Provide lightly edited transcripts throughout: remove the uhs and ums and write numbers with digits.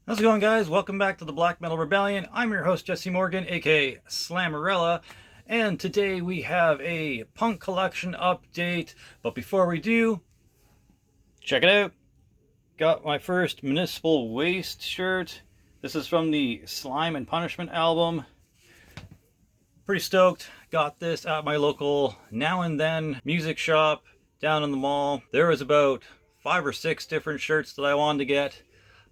How's it going, guys? Welcome back to the Black Metal Rebellion. I'm your host, Jesse Morgan, aka Slammerella, and today we have a punk collection update. But before we do, check it out. Got my first Municipal Waste shirt. This is from the Slime and Punishment album. Pretty stoked. Got this at my local Now and Then music shop down in the mall. There was about 5 or 6 different shirts that I wanted to get,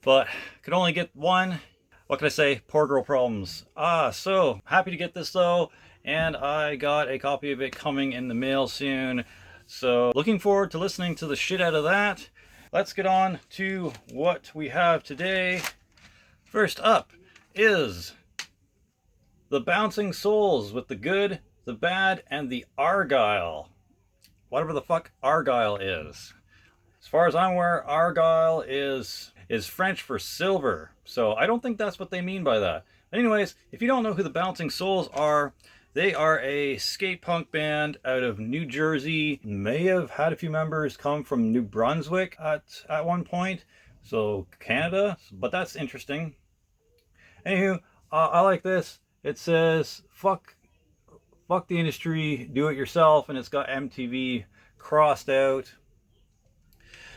but could only get one. What can I say? Poor girl problems. So happy to get this though, and I got a copy of it coming in the mail soon. So looking forward to listening to the shit out of that. Let's get on to what we have today. First up is the Bouncing Souls with the Good, the Bad, and the Argyle. Whatever the fuck Argyle is. As far as I'm aware, Argyle is French for silver. So I don't think that's what they mean by that. Anyways, if you don't know who the Bouncing Souls are, they are a skate punk band out of New Jersey. May have had a few members come from New Brunswick at one point. So Canada, but that's interesting. Anywho, I like this. It says, fuck the industry, do it yourself, and it's got MTV crossed out.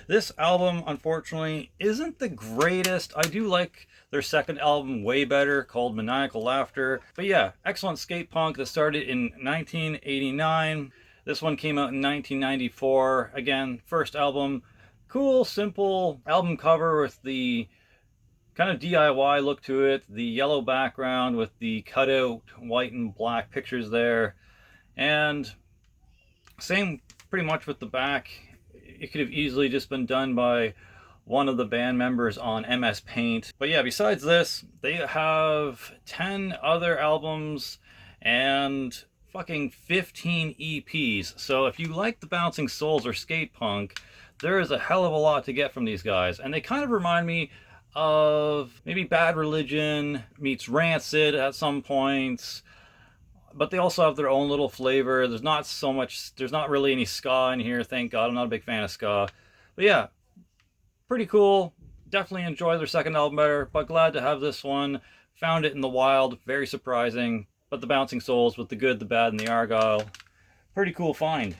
This album, unfortunately, isn't the greatest. I do like their second album way better, called Maniacal Laughter. But yeah, excellent skate punk that started in 1989. This one came out in 1994. Again, first album. Cool, simple album cover with the kind of DIY look to it. The yellow background with the cutout white and black pictures there. And same pretty much with the back. It could have easily just been done by one of the band members on MS Paint. But yeah, besides this, they have 10 other albums and fucking 15 EPs. So if you like the Bouncing Souls or skate punk, there is a hell of a lot to get from these guys. And they kind of remind me of maybe Bad Religion meets Rancid at some points. But they also have their own little flavor. There's not really any ska in here, thank God. I'm not a big fan of ska. But yeah, pretty cool. Definitely enjoy their second album better, but glad to have this one. Found it in the wild, very surprising. But the Bouncing Souls with the Good, the Bad, and the Argyle, pretty cool find.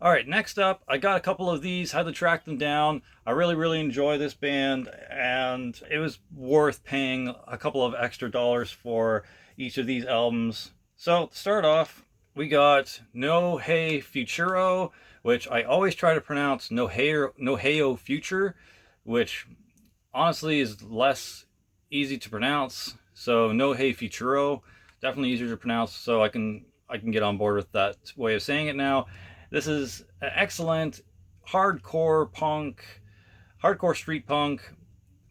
Alright, next up, I got a couple of these, had to track them down. I really enjoy this band, and it was worth paying a couple of extra dollars for each of these albums. So, to start off, we got No Hey Futuro, which I always try to pronounce No Heyo Future, which honestly is less easy to pronounce. So, No Hey Futuro, definitely easier to pronounce, so I can get on board with that way of saying it now. This is an excellent hardcore street punk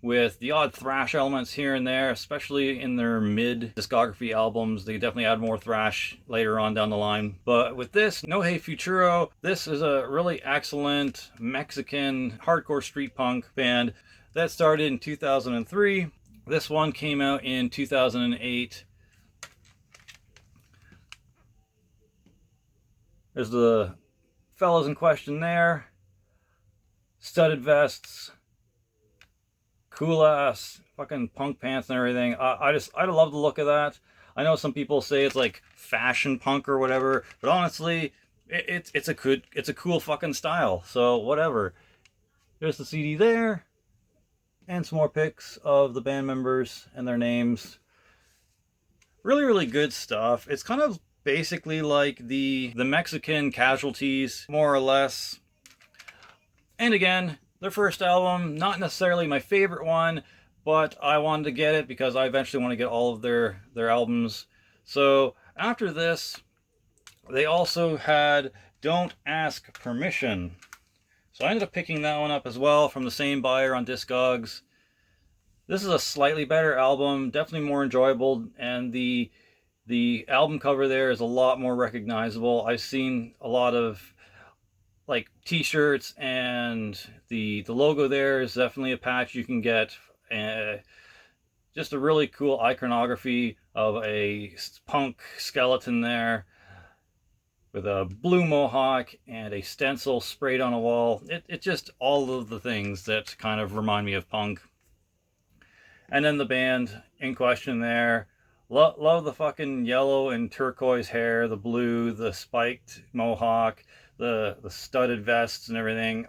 with the odd thrash elements here and there, especially in their mid discography albums. They definitely add more thrash later on down the line. But with this, No Hey Futuro, this is a really excellent Mexican hardcore street punk band that started in 2003. This one came out in 2008. There's the fellas in question there. Studded vests. Cool ass fucking punk pants and everything. I love the look of that. I know some people say it's like fashion punk or whatever, but honestly, it's a cool fucking style. So whatever. There's the CD there, and some more pics of the band members and their names. Really good stuff. It's kind of basically like the Mexican Casualties, more or less. And again, their first album, not necessarily my favorite one, but I wanted to get it because I eventually want to get all of their albums. So after this, they also had Don't Ask Permission. So I ended up picking that one up as well from the same buyer on Discogs. This is a slightly better album, definitely more enjoyable, and the album cover there is a lot more recognizable. I've seen a lot of like t-shirts, and the logo there is definitely a patch you can get. Just a really cool iconography of a punk skeleton there with a blue mohawk and a stencil sprayed on a wall. It just all of the things that kind of remind me of punk. And then the band in question there. Love the fucking yellow and turquoise hair, the blue, the spiked mohawk, the studded vests and everything.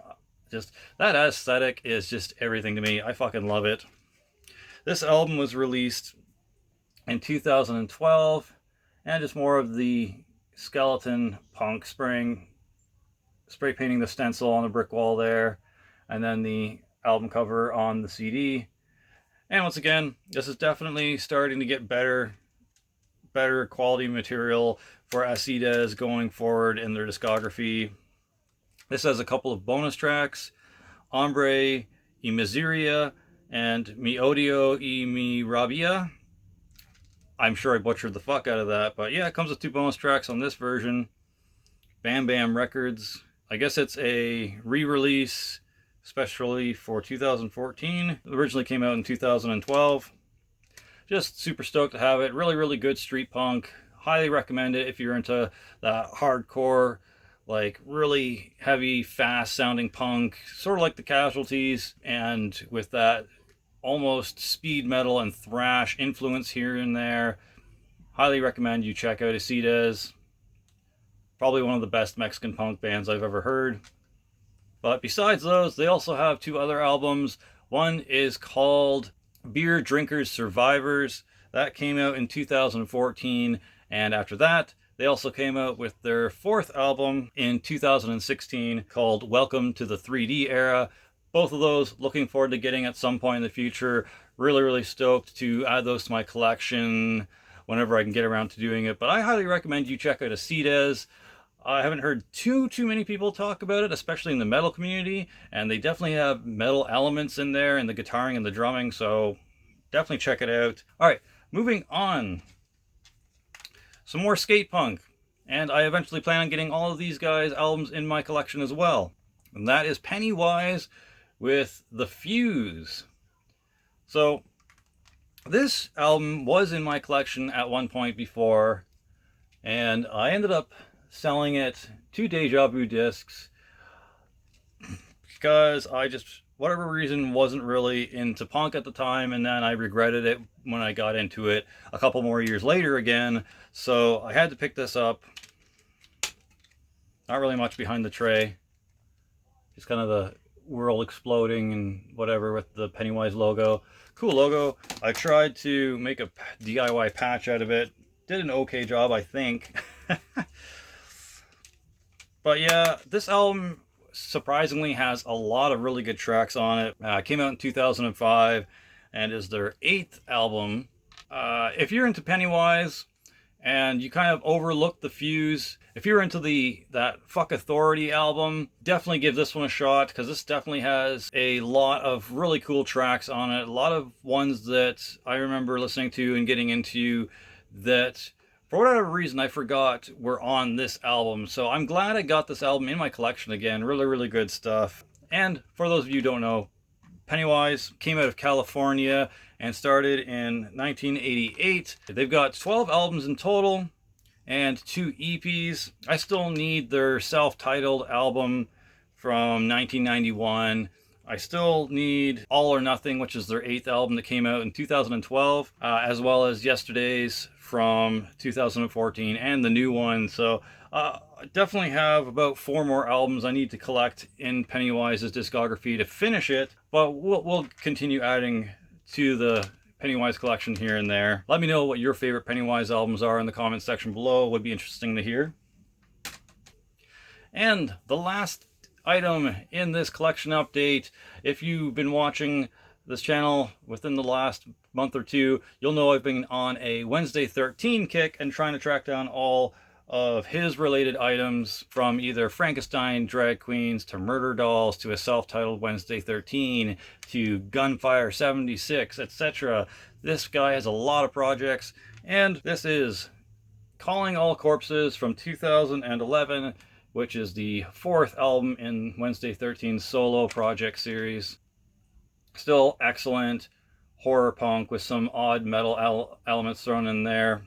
Just that aesthetic is just everything to me. I fucking love it. This album was released in 2012, and just more of the skeleton punk spray painting the stencil on the brick wall there, and then the album cover on the CD. And once again, this is definitely starting to get better quality material for Acedes going forward in their discography. This has a couple of bonus tracks, Hombre y Miseria and Mi Odio y Mi Rabia. I'm sure I butchered the fuck out of that, but yeah, it comes with 2 bonus tracks on this version. Bam Bam Records. I guess it's a re-release, especially for 2014. It originally came out in 2012. Just super stoked to have it. Really, really good street punk. Highly recommend it if you're into that hardcore, like really heavy, fast sounding punk, sort of like the Casualties, and with that almost speed metal and thrash influence here and there. Highly recommend you check out Acedes. Probably one of the best Mexican punk bands I've ever heard. But besides those, they also have 2 other albums. One is called Beer Drinkers Survivors. That came out in 2014, and after that they also came out with their 4th album in 2016 called Welcome to the 3D Era. Both of those looking forward to getting at some point in the future. Really, really stoked to add those to my collection whenever I can get around to doing it. But I highly recommend you check out Acedes. I haven't heard too many people talk about it, especially in the metal community, and they definitely have metal elements in there, and the guitaring and the drumming, so definitely check it out. Alright, moving on. Some more skate punk, and I eventually plan on getting all of these guys' albums in my collection as well. And that is Pennywise with The Fuse. So, this album was in my collection at one point before, and I ended up selling it to Deja Vu Discs because I just, whatever reason, wasn't really into punk at the time, and then I regretted it when I got into it a couple more years later again, so I had to pick this up. Not really much behind the tray, just kind of the world exploding and whatever with the Pennywise logo. Cool logo. I tried to make a DIY patch out of it. Did an okay job, I think. But yeah, this album surprisingly has a lot of really good tracks on it. Came out in 2005 and is their 8th album. If you're into Pennywise and you kind of overlook The Fuse, if you're into that Fuck Authority album, definitely give this one a shot, because this definitely has a lot of really cool tracks on it. A lot of ones that I remember listening to and getting into that, for whatever reason, I forgot were on this album. So I'm glad I got this album in my collection again. Really, really good stuff. And for those of you who don't know, Pennywise came out of California and started in 1988. They've got 12 albums in total and 2 EPs. I still need their self-titled album from 1991. I still need All or Nothing, which is their 8th album that came out in 2012, as well as Yesterday's from 2014 and the new one. So I definitely have about 4 more albums I need to collect in Pennywise's discography to finish it, but we'll continue adding to the Pennywise collection here and there. Let me know what your favorite Pennywise albums are in the comments section below. It would be interesting to hear. And the last item in this collection update, if you've been watching this channel within the last month or 2, you'll know I've been on a Wednesday 13 kick and trying to track down all of his related items, from either Frankenstein drag queens to murder dolls to a self-titled Wednesday 13 to Gunfire 76, etc. This guy has a lot of projects, and this is Calling All Corpses from 2011, which is the 4th album in Wednesday 13's solo project series. Still excellent horror punk with some odd metal elements thrown in there.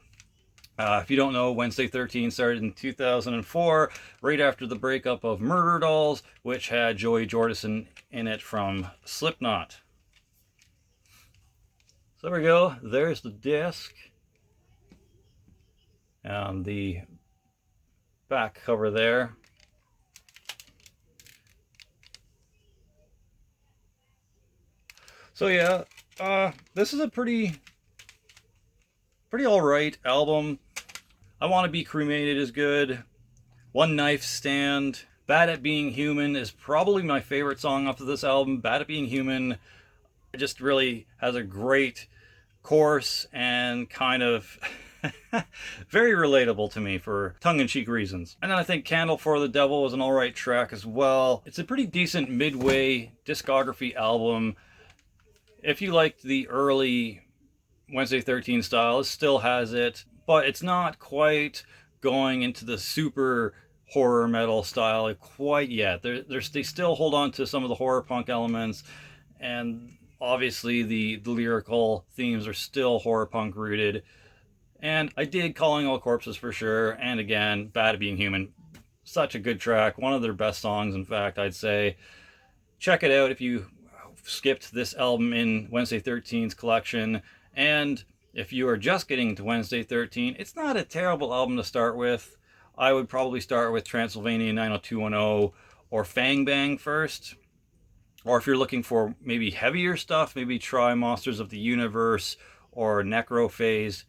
If you don't know, Wednesday 13 started in 2004, right after the breakup of Murder Dolls, which had Joey Jordison in it from Slipknot. So there we go. There's the disc. And the back cover there. So yeah, this is a pretty alright album. I Want to Be Cremated is good. One Knife Stand. Bad at Being Human is probably my favorite song off of this album. Bad at Being Human just really has a great chorus and kind of very relatable to me for tongue-in-cheek reasons. And then I think Candle for the Devil is an alright track as well. It's a pretty decent midway discography album. If you liked the early Wednesday 13 style, it still has it, but it's not quite going into the super horror metal style quite yet. They still hold on to some of the horror punk elements, and obviously the lyrical themes are still horror punk rooted. And I dig Calling All Corpses for sure, and again, Bad at Being Human. Such a good track, one of their best songs, in fact, I'd say. Check it out if you skipped this album in Wednesday 13's collection. And if you are just getting to Wednesday 13, it's not a terrible album to start with. I would probably start with Transylvania 90210 or Fang Bang first. Or if you're looking for maybe heavier stuff, maybe try Monsters of the Universe or Necrophase,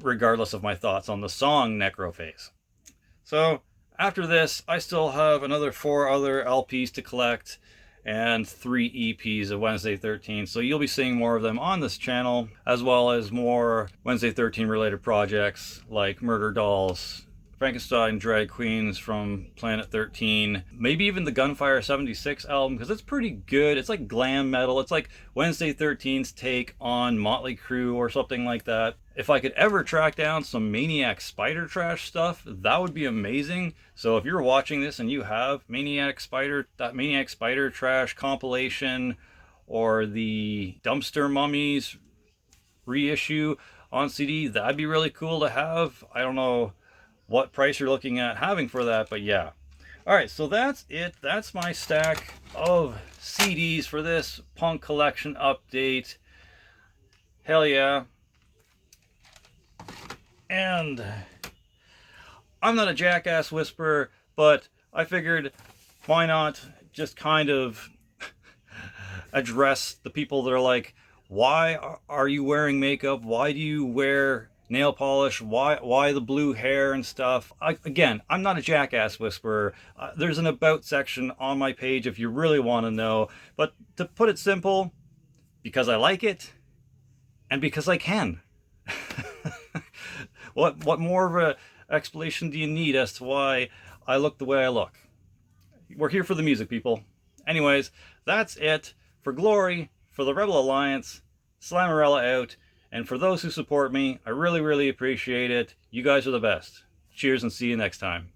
regardless of my thoughts on the song Necrophase. So after this, I still have another 4 other LPs to collect and 3 EPs of Wednesday 13. So you'll be seeing more of them on this channel, as well as more Wednesday 13 related projects like Murder Dolls, Frankenstein Drag Queens from Planet 13, maybe even the Gunfire 76 album, because it's pretty good. It's like glam metal. It's like Wednesday 13's take on Motley Crue or something like that. If I could ever track down some Maniac Spider Trash stuff, that would be amazing. So if you're watching this and you have that Maniac Spider Trash compilation or the Dumpster Mummies reissue on CD, that'd be really cool to have. I don't know what price you're looking at having for that, but yeah. Alright, so that's it. That's my stack of CDs for this punk collection update. Hell yeah. And I'm not a jackass whisperer, but I figured why not just kind of address the people that are like, why are you wearing makeup? Why do you wear nail polish? Why the blue hair and stuff? Again, I'm not a jackass whisperer. There's an about section on my page if you really want to know. But to put it simple, because I like it and because I can. What more of a explanation do you need as to why I look the way I look? We're here for the music, people. Anyways, that's it. For Glory, for the Rebel Alliance, Slammerella out. And for those who support me, I really, really appreciate it. You guys are the best. Cheers and see you next time.